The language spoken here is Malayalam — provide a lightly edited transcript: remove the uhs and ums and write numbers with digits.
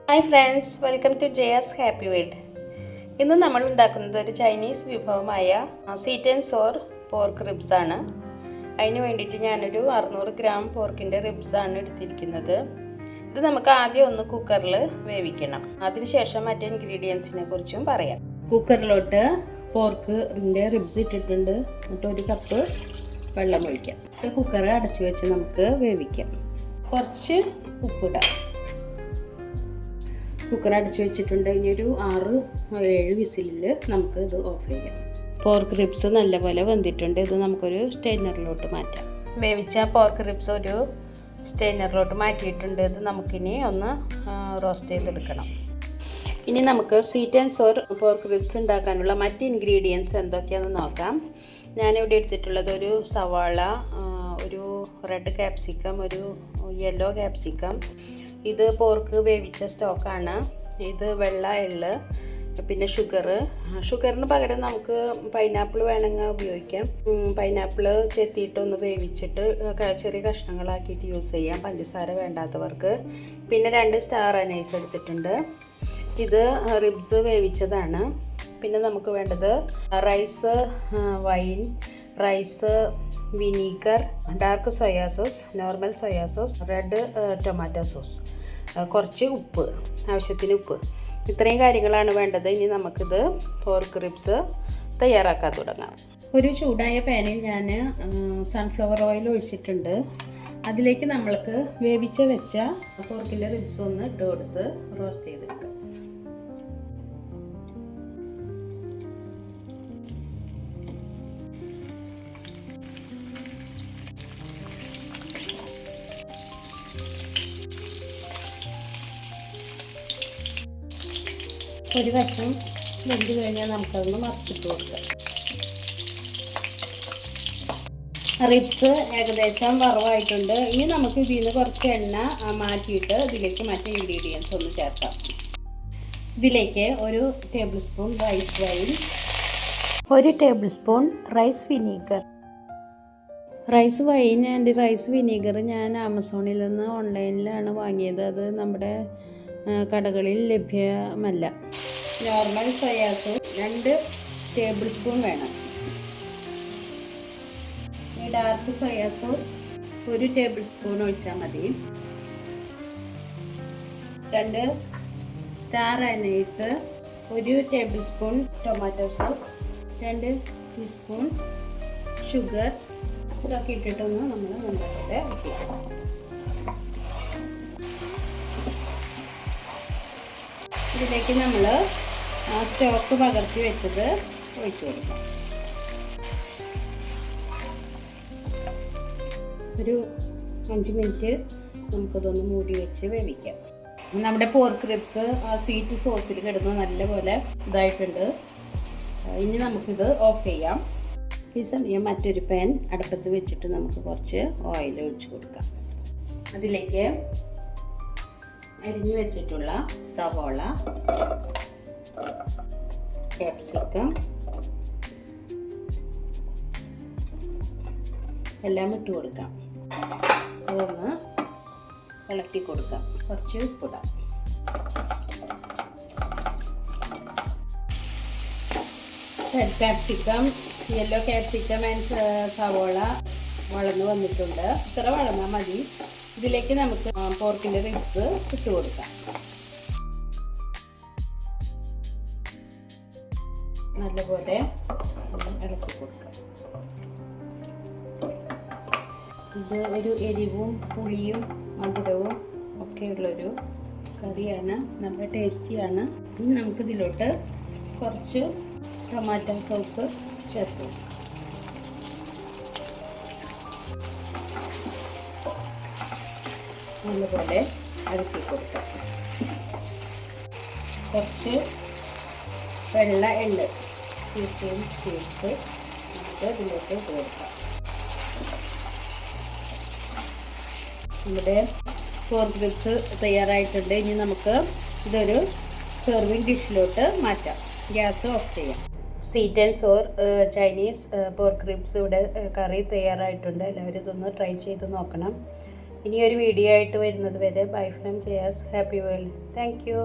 Hi friends, welcome to Jaya's happy world. ഇന്ന് നമ്മൾ ഉണ്ടാക്കുന്നത് ഒരു ചൈനീസ് വിഭവമായ sweet and sour pork ribs ആണ്. അതിന് വേണ്ടിയിട്ട് ഞാനൊരു 600 ഗ്രാം പോർക്കിൻ്റെ റിബ്സാണ് എടുത്തിരിക്കുന്നത്. ഇത് നമുക്ക് ആദ്യം ഒന്ന് കുക്കറിൽ വേവിക്കണം. അതിനുശേഷം മറ്റ് ഇൻഗ്രീഡിയൻസിനെ കുറിച്ചും പറയാം. കുക്കറിലോട്ട് പോർക്കിൻ്റെ റിബ്സ് ഇട്ടിട്ടുണ്ട്. എന്നിട്ട് 1 കപ്പ് വെള്ളം ഒഴിക്കാം. കുക്കർ അടച്ചു വെച്ച് നമുക്ക് വേവിക്കാം. കുറച്ച് ഉപ്പിടാം. കുക്കർ അടച്ചു വെച്ചിട്ടുണ്ട്. ഇനി ഒരു 6-7 വിസിലിൽ നമുക്ക് ഇത് ഓഫ് ചെയ്യാം. പോർക്ക് റിബ്സ് നല്ലപോലെ വെന്തിട്ടുണ്ട്. ഇത് നമുക്കൊരു സ്റ്റെയിനറിലോട്ട് മാറ്റാം. വേവിച്ച പോർക്ക് റിബ്സ് ഒരു സ്റ്റെയിനറിലോട്ട് മാറ്റിയിട്ടുണ്ട്. ഇത് നമുക്കിനി ഒന്ന് റോസ്റ്റ് ചെയ്തെടുക്കണം. ഇനി നമുക്ക് sweet and sour pork ribs ഉണ്ടാക്കാനുള്ള മറ്റ് ഇൻഗ്രീഡിയൻസ് എന്തൊക്കെയാണെന്ന് നോക്കാം. ഞാനിവിടെ എടുത്തിട്ടുള്ളത് ഒരു സവാള, ഒരു റെഡ് ക്യാപ്സിക്കം, ഒരു യെല്ലോ ക്യാപ്സിക്കം. ഇത് പോർക്ക് വേവിച്ച സ്റ്റോക്കാണ്. ഇത് വെള്ള എള്ള്, പിന്നെ ഷുഗറിന് പകരം നമുക്ക് പൈനാപ്പിൾ വേണമെങ്കിൽ ഉപയോഗിക്കാം. പൈനാപ്പിൾ ചെത്തിയിട്ടൊന്ന് വേവിച്ചിട്ട് ചെറിയ കഷ്ണങ്ങളാക്കിയിട്ട് യൂസ് ചെയ്യാം, പഞ്ചസാര വേണ്ടാത്തവർക്ക്. പിന്നെ 2 സ്റ്റാർ അനൈസ് എടുത്തിട്ടുണ്ട്. ഇത് റിബ്സ് വേവിച്ചതാണ്. പിന്നെ നമുക്ക് വേണ്ടത് rice wine, rice vinegar, dark soya sauce, normal soya sauce, red tomato sauce, കുറച്ച് ഉപ്പ്, ആവശ്യത്തിന് ഉപ്പ്. ഇത്രയും കാര്യങ്ങളാണ് വേണ്ടത്. ഇനി നമുക്കിത് പോർക്ക് റിബ്സ് തയ്യാറാക്കാൻ തുടങ്ങാം. ഒരു ചൂടായ പാനിൽ ഞാൻ സൺഫ്ലവർ ഓയിൽ ഒഴിച്ചിട്ടുണ്ട്. അതിലേക്ക് നമ്മൾക്ക് വേവിച്ച് വെച്ച പോർക്കിൻ്റെ റിബ്സ് ഒന്ന് ഇട്ട് കൊടുത്ത് റോസ്റ്റ് ചെയ്തെടുക്കാം. ഒരു വശം വെന്ത് കഴിഞ്ഞാൽ നമുക്കതൊന്ന് മറിച്ചിട്ട് കൊടുക്കാം. റിബ്സ് ഏകദേശം വറവായിട്ടുണ്ട്. ഇനി നമുക്ക് ഇതിൽ നിന്ന് കുറച്ച് എണ്ണ മാറ്റിയിട്ട് ഇതിലേക്ക് മറ്റ് ഇൻഗ്രീഡിയൻസ് ഒന്ന് ചേർക്കാം. ഇതിലേക്ക് 1 tablespoon rice wine, 1 tablespoon rice vinegar. Rice wine and rice vinegar ഞാൻ ആമസോണിൽ നിന്ന് ഓൺലൈനിലാണ് വാങ്ങിയത്. അത് നമ്മുടെ കടകളിൽ ലഭ്യമല്ല. Normal soya sauce 2 tablespoon വേണം. Dark soya sauce 1 tablespoon ഒഴിച്ചാൽ മതി. 2 star anise, 1 tablespoon tomato sauce, 2 teaspoon sugar. ഇതൊക്കെ ഇട്ടിട്ടൊന്ന് നമ്മൾ നന്നായിട്ട് ഇട്ടിട്ട് ഇതിലേക്ക് നമ്മൾ സ്റ്റോക്ക് പകർത്തി വെച്ചത് ഒഴിച്ചു കൊടുക്കാം. ഒരു 5 മിനിറ്റ് നമുക്കതൊന്ന് മൂടി വെച്ച് വേവിക്കാം. നമ്മുടെ പോർക്ക് റിബ്സ് ആ സ്വീറ്റ് സോസിൽ കിടന്ന് നല്ലപോലെ ഇതായിട്ടുണ്ട്. ഇനി നമുക്കിത് ഓഫ് ചെയ്യാം. ഈ സമയം മറ്റൊരു പാൻ അടുപ്പത്ത് വെച്ചിട്ട് നമുക്ക് കുറച്ച് ഓയിൽ ഒഴിച്ച് കൊടുക്കാം. അതിലേക്ക് അരിഞ്ഞു വെച്ചിട്ടുള്ള സവാള, ക്യാപ്സിക്കം എല്ലാം ഇട്ട് കൊടുക്കാം. അതൊന്ന് ഇളക്കി കൊടുക്കാം. കുറച്ച് ഉപ്പിടാം. Red capsicum, yellow capsicum and സവാള വളർന്നു വന്നിട്ടുണ്ട്. ഇത്ര വളർന്നാൽ മതി. ഇതിലേക്ക് നമുക്ക് പോർക്കിൻ്റെ റിബ്സ് ഇട്ട് കൊടുക്കാം. നല്ലപോലെ ഇളക്കി കൊടുക്കാം. ഇത് ഒരു എരിവും പുളിയും മധുരവും ഒക്കെയുള്ളൊരു കറിയാണ്. നല്ല ടേസ്റ്റിയാണ്. ഇനി നമുക്കിതിലോട്ട് കുറച്ച് ടൊമാറ്റോ സോസ് ചേർത്ത് നല്ലപോലെ ഇളക്കി കൊടുക്കാം. കുറച്ച് വെള്ള എള്ള് സീഡ്സ് നമുക്ക് ഇതിലേക്ക് ഇട്ട് കൊടുക്കാം. നമ്മുടെ പോർക്ക് റിബ്സ് തയ്യാറായിട്ടുണ്ട്. ഇനി നമുക്ക് ഇതൊരു സെർവിങ് ഡിഷിലോട്ട് മാറ്റാം. ഗ്യാസ് ഓഫ് ചെയ്യാം. Sweet and sour Chinese pork ribs ഇവിടെ കറി തയ്യാറായിട്ടുണ്ട്. എല്ലാവരും ഇതൊന്ന് ട്രൈ ചെയ്ത് നോക്കണം. ഇനി ഒരു വീഡിയോ ആയിട്ട് വരുന്നത് വരെ bye from Jaya's happy world. Thank you.